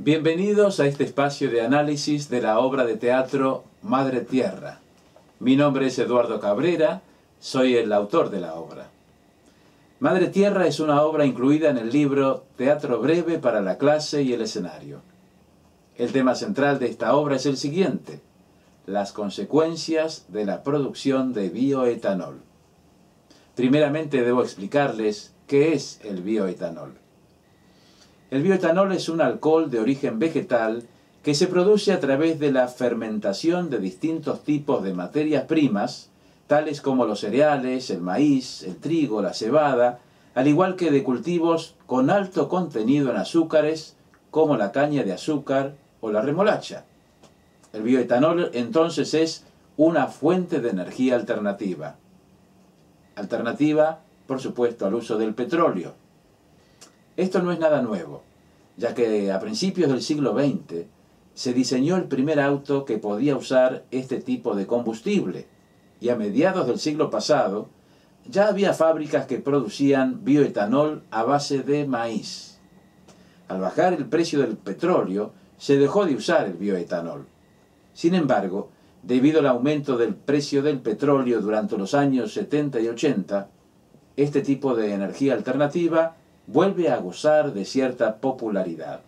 Bienvenidos a este espacio de análisis de la obra de teatro Madre Tierra. Mi nombre es Eduardo Cabrera, soy el autor de la obra. Madre Tierra es una obra incluida en el libro Teatro breve para la clase y el escenario. El tema central de esta obra es el siguiente: las consecuencias de la producción de bioetanol. Primeramente debo explicarles qué es el bioetanol. El bioetanol es un alcohol de origen vegetal que se produce a través de la fermentación de distintos tipos de materias primas, tales como los cereales, el maíz, el trigo, la cebada, al igual que de cultivos con alto contenido en azúcares, como la caña de azúcar o la remolacha. El bioetanol entonces es una fuente de energía alternativa. Alternativa, por supuesto, al uso del petróleo. Esto no es nada nuevo, ya que a principios del siglo XX se diseñó el primer auto que podía usar este tipo de combustible, y a mediados del siglo pasado ya había fábricas que producían bioetanol a base de maíz. Al bajar el precio del petróleo, se dejó de usar el bioetanol. Sin embargo, debido al aumento del precio del petróleo durante los años 70 y 80, este tipo de energía alternativa vuelve a gozar de cierta popularidad.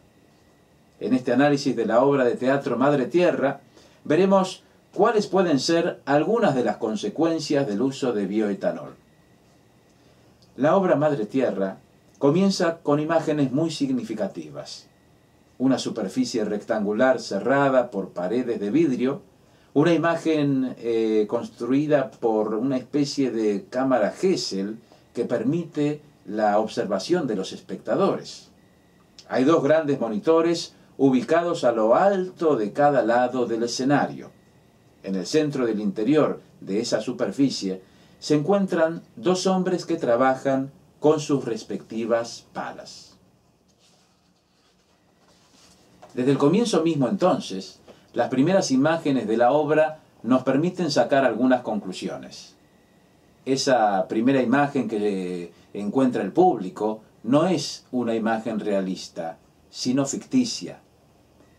En este análisis de la obra de teatro Madre Tierra, veremos cuáles pueden ser algunas de las consecuencias del uso de bioetanol. La obra Madre Tierra comienza con imágenes muy significativas. Una superficie rectangular cerrada por paredes de vidrio, una imagen construida por una especie de cámara Gesell que permite la observación de los espectadores. Hay dos grandes monitores ubicados a lo alto de cada lado del escenario. En el centro del interior de esa superficie se encuentran dos hombres que trabajan con sus respectivas palas. Desde el comienzo mismo entonces, las primeras imágenes de la obra nos permiten sacar algunas conclusiones. Esa primera imagen que encuentra el público no es una imagen realista, sino ficticia.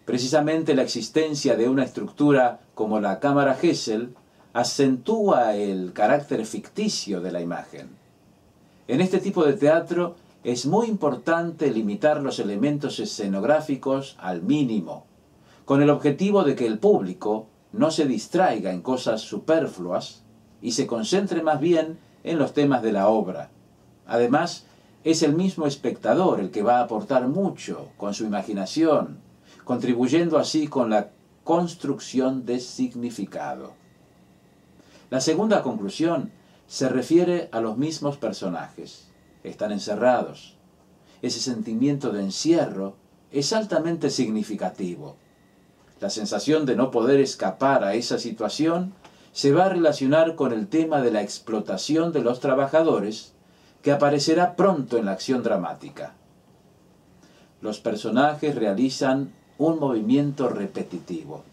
Precisamente la existencia de una estructura como la cámara Gesell acentúa el carácter ficticio de la imagen. En este tipo de teatro es muy importante limitar los elementos escenográficos al mínimo, con el objetivo de que el público no se distraiga en cosas superfluas y se concentre más bien en los temas de la obra. Además, es el mismo espectador el que va a aportar mucho con su imaginación, contribuyendo así con la construcción de significado. La segunda conclusión se refiere a los mismos personajes. Están encerrados. Ese sentimiento de encierro es altamente significativo. La sensación de no poder escapar a esa situación se va a relacionar con el tema de la explotación de los trabajadores, que aparecerá pronto en la acción dramática. Los personajes realizan un movimiento repetitivo.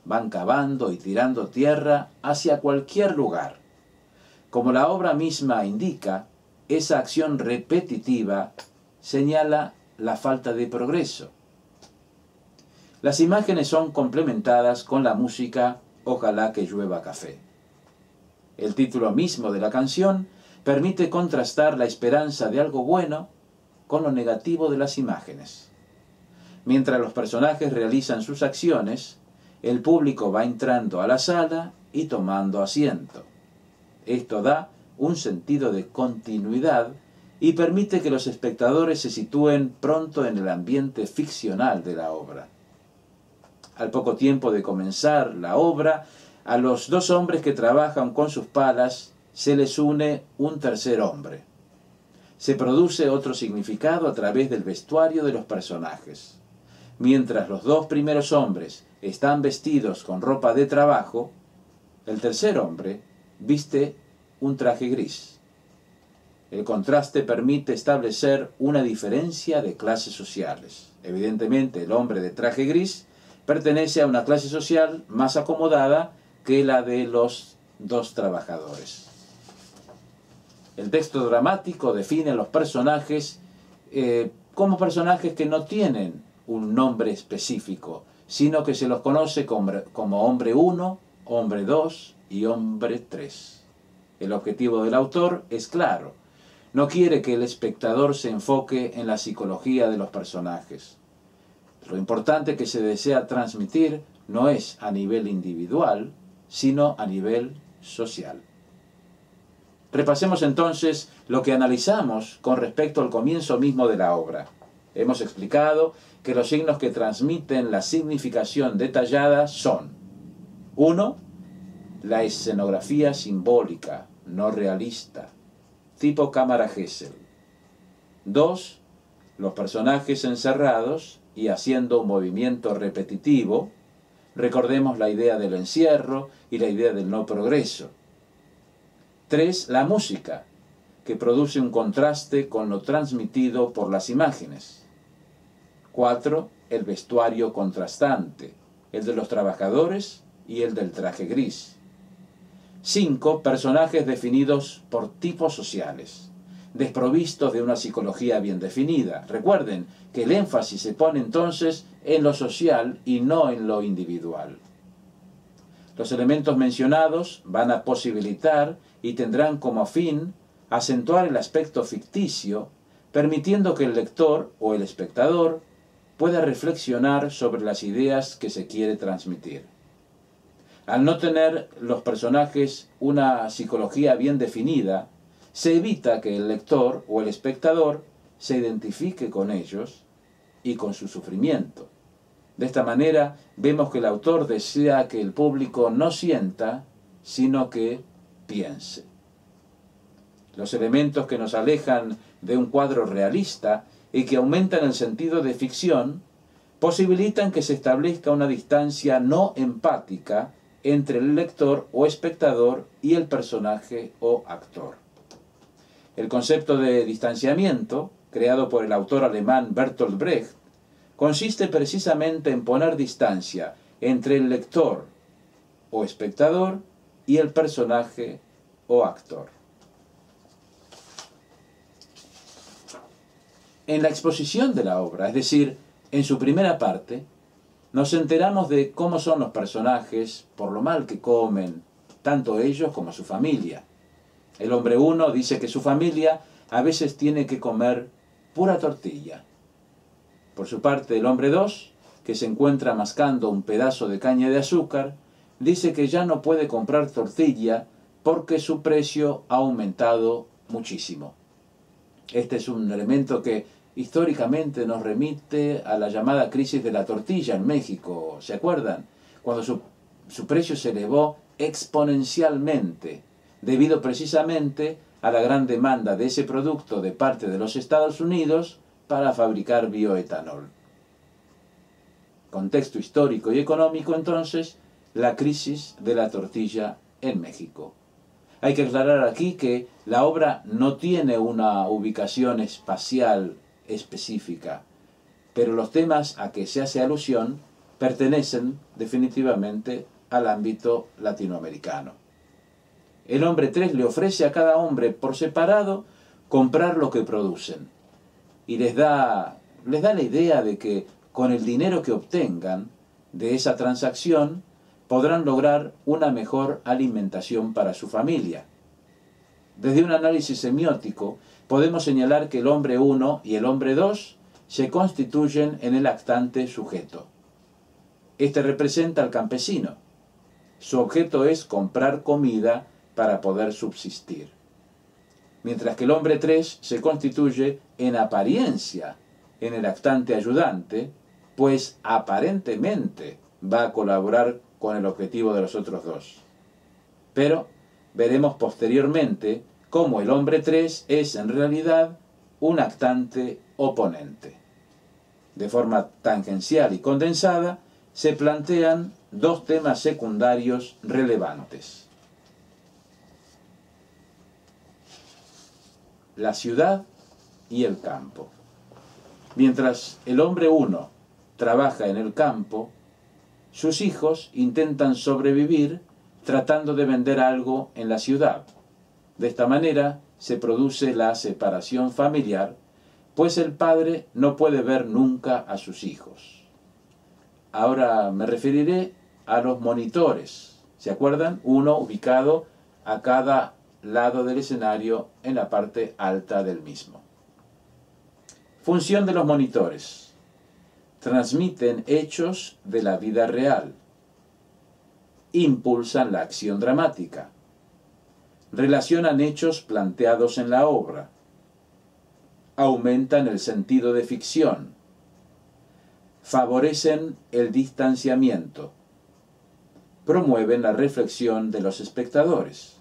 Van cavando y tirando tierra hacia cualquier lugar. Como la obra misma indica, esa acción repetitiva señala la falta de progreso. Las imágenes son complementadas con la música Ojalá que llueva café. El título mismo de la canción permite contrastar la esperanza de algo bueno con lo negativo de las imágenes. Mientras los personajes realizan sus acciones, el público va entrando a la sala y tomando asiento. Esto da un sentido de continuidad y permite que los espectadores se sitúen pronto en el ambiente ficcional de la obra. Al poco tiempo de comenzar la obra, a los dos hombres que trabajan con sus palas se les une un tercer hombre. Se produce otro significado a través del vestuario de los personajes. Mientras los dos primeros hombres están vestidos con ropa de trabajo, el tercer hombre viste un traje gris. El contraste permite establecer una diferencia de clases sociales. Evidentemente, el hombre de traje gris pertenece a una clase social más acomodada que la de los dos trabajadores. El texto dramático define a los personajes como personajes que no tienen un nombre específico, sino que se los conoce como hombre 1, hombre 2 y hombre 3. El objetivo del autor es claro. No quiere que el espectador se enfoque en la psicología de los personajes. Lo importante que se desea transmitir no es a nivel individual, sino a nivel social. Repasemos entonces lo que analizamos con respecto al comienzo mismo de la obra. Hemos explicado que los signos que transmiten la significación detallada son: 1. La escenografía simbólica, no realista, tipo cámara Gesell. 2. Los personajes encerrados y haciendo un movimiento repetitivo. Recordemos la idea del encierro y la idea del no progreso. 3. La música, que produce un contraste con lo transmitido por las imágenes. 4. El vestuario contrastante, el de los trabajadores y el del traje gris. 5. Personajes definidos por tipos sociales, desprovistos de una psicología bien definida. Recuerden que el énfasis se pone entonces en lo social y no en lo individual. Los elementos mencionados van a posibilitar y tendrán como fin acentuar el aspecto ficticio, permitiendo que el lector o el espectador pueda reflexionar sobre las ideas que se quiere transmitir. Al no tener los personajes una psicología bien definida, se evita que el lector o el espectador se identifique con ellos y con su sufrimiento. De esta manera, vemos que el autor desea que el público no sienta, sino que piense. Los elementos que nos alejan de un cuadro realista y que aumentan el sentido de ficción, posibilitan que se establezca una distancia no empática entre el lector o espectador y el personaje o actor. El concepto de distanciamiento, creado por el autor alemán Bertolt Brecht, consiste precisamente en poner distancia entre el lector o espectador y el personaje o actor. En la exposición de la obra, es decir, en su primera parte, nos enteramos de cómo son los personajes por lo mal que comen, tanto ellos como su familia. El hombre 1 dice que su familia a veces tiene que comer pura tortilla. Por su parte, el hombre 2, que se encuentra mascando un pedazo de caña de azúcar, dice que ya no puede comprar tortilla porque su precio ha aumentado muchísimo. Este es un elemento que históricamente nos remite a la llamada crisis de la tortilla en México. ¿Se acuerdan? Cuando su precio se elevó exponencialmente, debido precisamente a la gran demanda de ese producto de parte de los Estados Unidos para fabricar bioetanol. Contexto histórico y económico, entonces, la crisis de la tortilla en México. Hay que aclarar aquí que la obra no tiene una ubicación espacial específica, pero los temas a que se hace alusión pertenecen definitivamente al ámbito latinoamericano. El hombre 3 le ofrece a cada hombre por separado comprar lo que producen y les da la idea de que con el dinero que obtengan de esa transacción podrán lograr una mejor alimentación para su familia. Desde un análisis semiótico, podemos señalar que el hombre 1 y el hombre 2 se constituyen en el actante sujeto. Este representa al campesino. Su objeto es comprar comida para poder subsistir. Mientras que el hombre 3 se constituye en apariencia en el actante ayudante, pues aparentemente va a colaborar con el objetivo de los otros dos. Pero veremos posteriormente cómo el hombre 3 es en realidad un actante oponente. De forma tangencial y condensada, se plantean dos temas secundarios relevantes: la ciudad y el campo. Mientras el hombre 1 trabaja en el campo, sus hijos intentan sobrevivir tratando de vender algo en la ciudad. De esta manera se produce la separación familiar pues el padre no puede ver nunca a sus hijos. Ahora me referiré a los monitores. ¿Se acuerdan? Uno ubicado a cada lado del escenario en la parte alta del mismo. Función de los monitores. Transmiten hechos de la vida real. Impulsan la acción dramática. Relacionan hechos planteados en la obra. Aumentan el sentido de ficción. Favorecen el distanciamiento. Promueven la reflexión de los espectadores.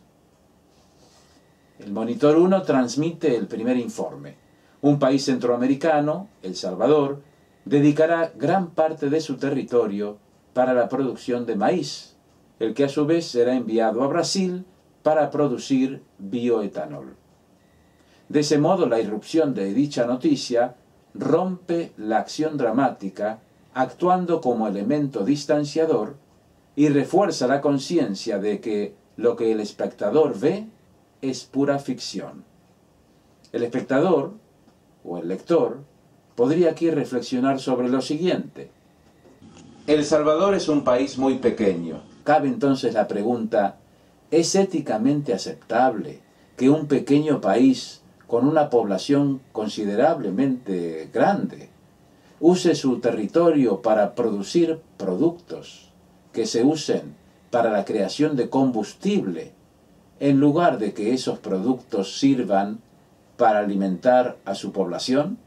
El monitor 1 transmite el primer informe. Un país centroamericano, El Salvador, dedicará gran parte de su territorio para la producción de maíz, el que a su vez será enviado a Brasil para producir bioetanol. De ese modo, la irrupción de dicha noticia rompe la acción dramática, actuando como elemento distanciador, y refuerza la conciencia de que lo que el espectador ve es pura ficción. El espectador, o el lector, podría aquí reflexionar sobre lo siguiente. El Salvador es un país muy pequeño. Cabe entonces la pregunta, ¿es éticamente aceptable que un pequeño país con una población considerablemente grande use su territorio para producir productos que se usen para la creación de combustible, en lugar de que esos productos sirvan para alimentar a su población?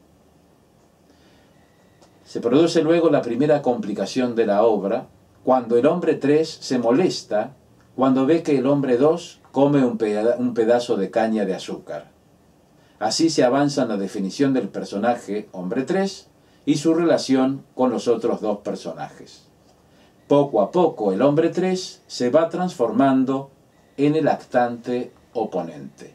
Se produce luego la primera complicación de la obra, cuando el hombre 3 se molesta cuando ve que el hombre 2 come un pedazo de caña de azúcar. Así se avanza en la definición del personaje hombre 3 y su relación con los otros dos personajes. Poco a poco el hombre 3 se va transformando en el actante oponente.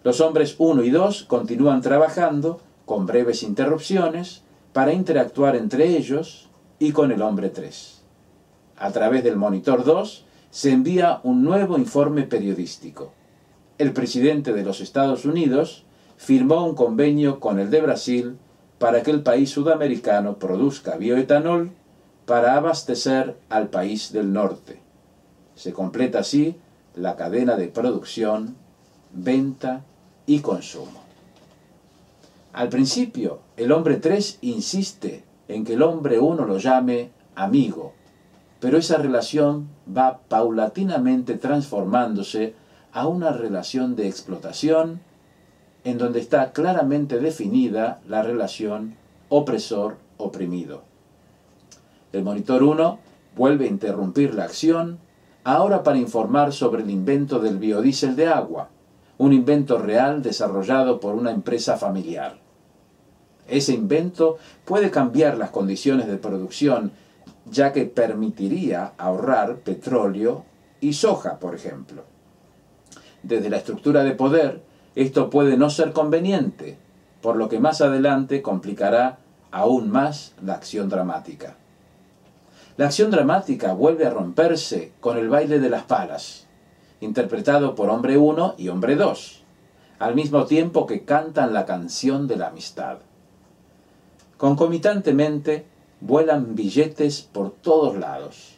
Los hombres 1 y 2 continúan trabajando con breves interrupciones para interactuar entre ellos y con el hombre 3. A través del monitor 2 se envía un nuevo informe periodístico. El presidente de los Estados Unidos firmó un convenio con el de Brasil para que el país sudamericano produzca bioetanol para abastecer al país del norte. Se completa así la cadena de producción, venta y consumo. Al principio, el hombre 3 insiste en que el hombre 1 lo llame amigo, pero esa relación va paulatinamente transformándose a una relación de explotación en donde está claramente definida la relación opresor-oprimido. El monitor 1 vuelve a interrumpir la acción, ahora para informar sobre el invento del biodiesel de agua, un invento real desarrollado por una empresa familiar. Ese invento puede cambiar las condiciones de producción, ya que permitiría ahorrar petróleo y soja, por ejemplo. Desde la estructura de poder, esto puede no ser conveniente, por lo que más adelante complicará aún más la acción dramática. La acción dramática vuelve a romperse con el baile de las palas, interpretado por hombre 1 y hombre 2, al mismo tiempo que cantan la canción de la amistad. Concomitantemente, vuelan billetes por todos lados.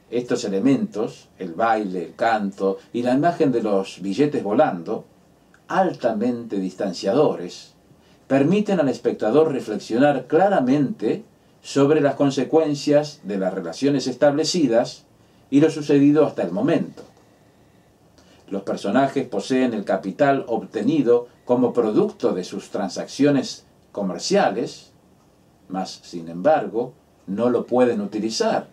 Estos elementos, el baile, el canto y la imagen de los billetes volando, altamente distanciadores, permiten al espectador reflexionar claramente sobre las consecuencias de las relaciones establecidas y lo sucedido hasta el momento. Los personajes poseen el capital obtenido como producto de sus transacciones comerciales, mas, sin embargo, no lo pueden utilizar,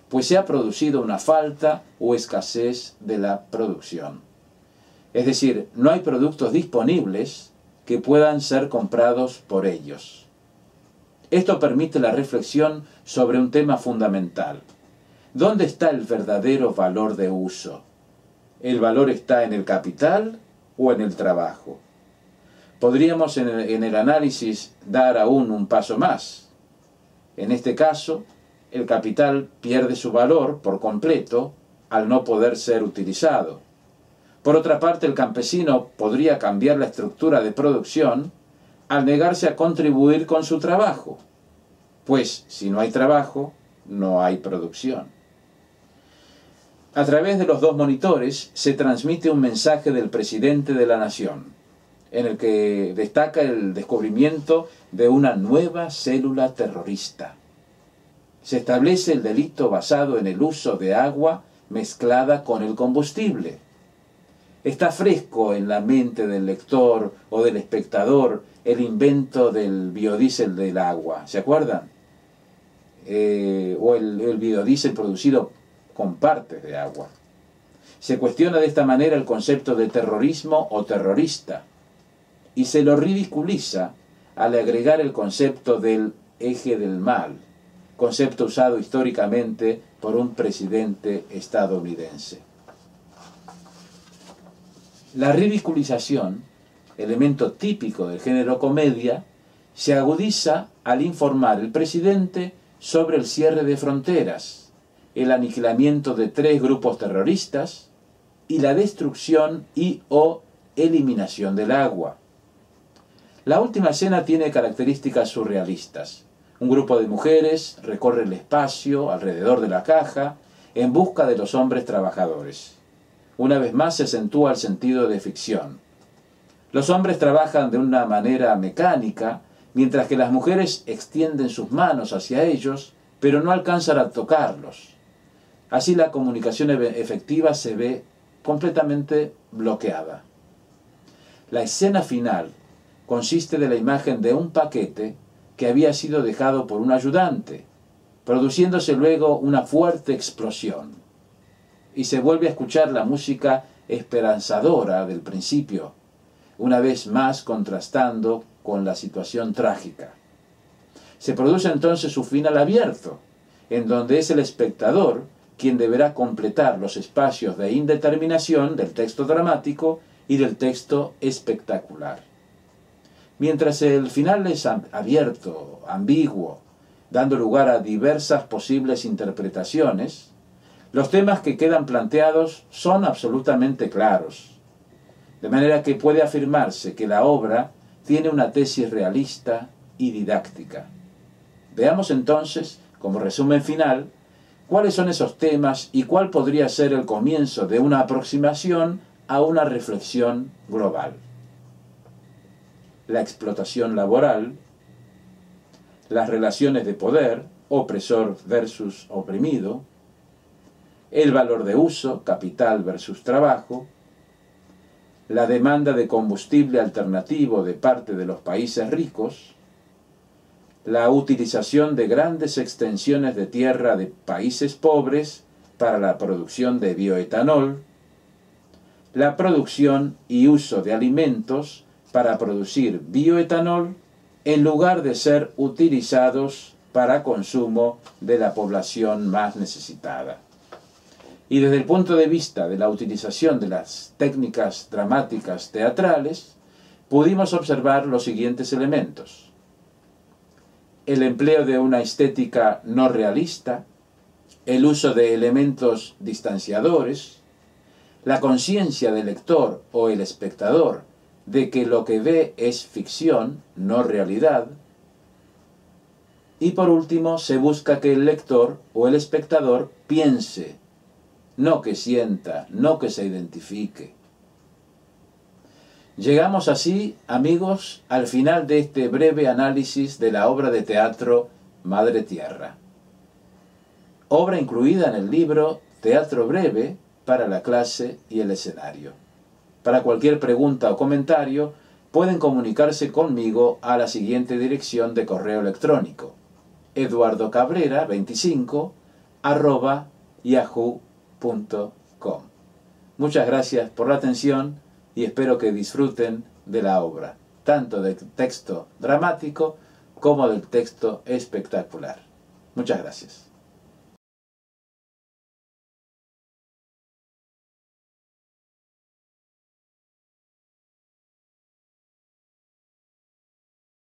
pues se ha producido una falta o escasez de la producción. Es decir, no hay productos disponibles que puedan ser comprados por ellos. Esto permite la reflexión sobre un tema fundamental. ¿Dónde está el verdadero valor de uso? ¿El valor está en el capital o en el trabajo? Podríamos en el análisis dar aún un paso más. En este caso, el capital pierde su valor por completo al no poder ser utilizado. Por otra parte, el campesino podría cambiar la estructura de producción al negarse a contribuir con su trabajo, pues si no hay trabajo, no hay producción. A través de los dos monitores se transmite un mensaje del presidente de la nación, en el que destaca el descubrimiento de una nueva célula terrorista. Se establece el delito basado en el uso de agua mezclada con el combustible. Está fresco en la mente del lector o del espectador el invento del biodiesel del agua, ¿se acuerdan? O el biodiesel producido con partes de agua. Se cuestiona de esta manera el concepto de terrorismo o terrorista y se lo ridiculiza al agregar el concepto del eje del mal, concepto usado históricamente por un presidente estadounidense. La ridiculización, elemento típico del género comedia, se agudiza al informar el presidente sobre el cierre de fronteras, el aniquilamiento de 3 grupos terroristas y la destrucción o eliminación del agua. La última escena tiene características surrealistas. Un grupo de mujeres recorre el espacio alrededor de la caja en busca de los hombres trabajadores. Una vez más se acentúa el sentido de ficción. Los hombres trabajan de una manera mecánica, mientras que las mujeres extienden sus manos hacia ellos, pero no alcanzan a tocarlos. Así la comunicación efectiva se ve completamente bloqueada. La escena final consiste de la imagen de un paquete que había sido dejado por un ayudante, produciéndose luego una fuerte explosión. Y se vuelve a escuchar la música esperanzadora del principio, una vez más contrastando con la situación trágica. Se produce entonces su final abierto, en donde es el espectador quien deberá completar los espacios de indeterminación del texto dramático y del texto espectacular. Mientras el final es abierto, ambiguo, dando lugar a diversas posibles interpretaciones, los temas que quedan planteados son absolutamente claros, de manera que puede afirmarse que la obra tiene una tesis realista y didáctica. Veamos entonces, como resumen final, cuáles son esos temas y cuál podría ser el comienzo de una aproximación a una reflexión global. La explotación laboral, las relaciones de poder, opresor versus oprimido, el valor de uso, capital versus trabajo, la demanda de combustible alternativo de parte de los países ricos, la utilización de grandes extensiones de tierra de países pobres para la producción de bioetanol, la producción y uso de alimentos para producir bioetanol en lugar de ser utilizados para consumo de la población más necesitada. Y desde el punto de vista de la utilización de las técnicas dramáticas teatrales, pudimos observar los siguientes elementos: el empleo de una estética no realista, el uso de elementos distanciadores, la conciencia del lector o el espectador de que lo que ve es ficción, no realidad, y por último se busca que el lector o el espectador piense, no que sienta, no que se identifique. Llegamos así, amigos, al final de este breve análisis de la obra de teatro Madre Tierra. Obra incluida en el libro Teatro Breve para la clase y el escenario. Para cualquier pregunta o comentario, pueden comunicarse conmigo a la siguiente dirección de correo electrónico: eduardocabrera25@yahoo.com. Muchas gracias por la atención y espero que disfruten de la obra, tanto del texto dramático como del texto espectacular. Muchas gracias.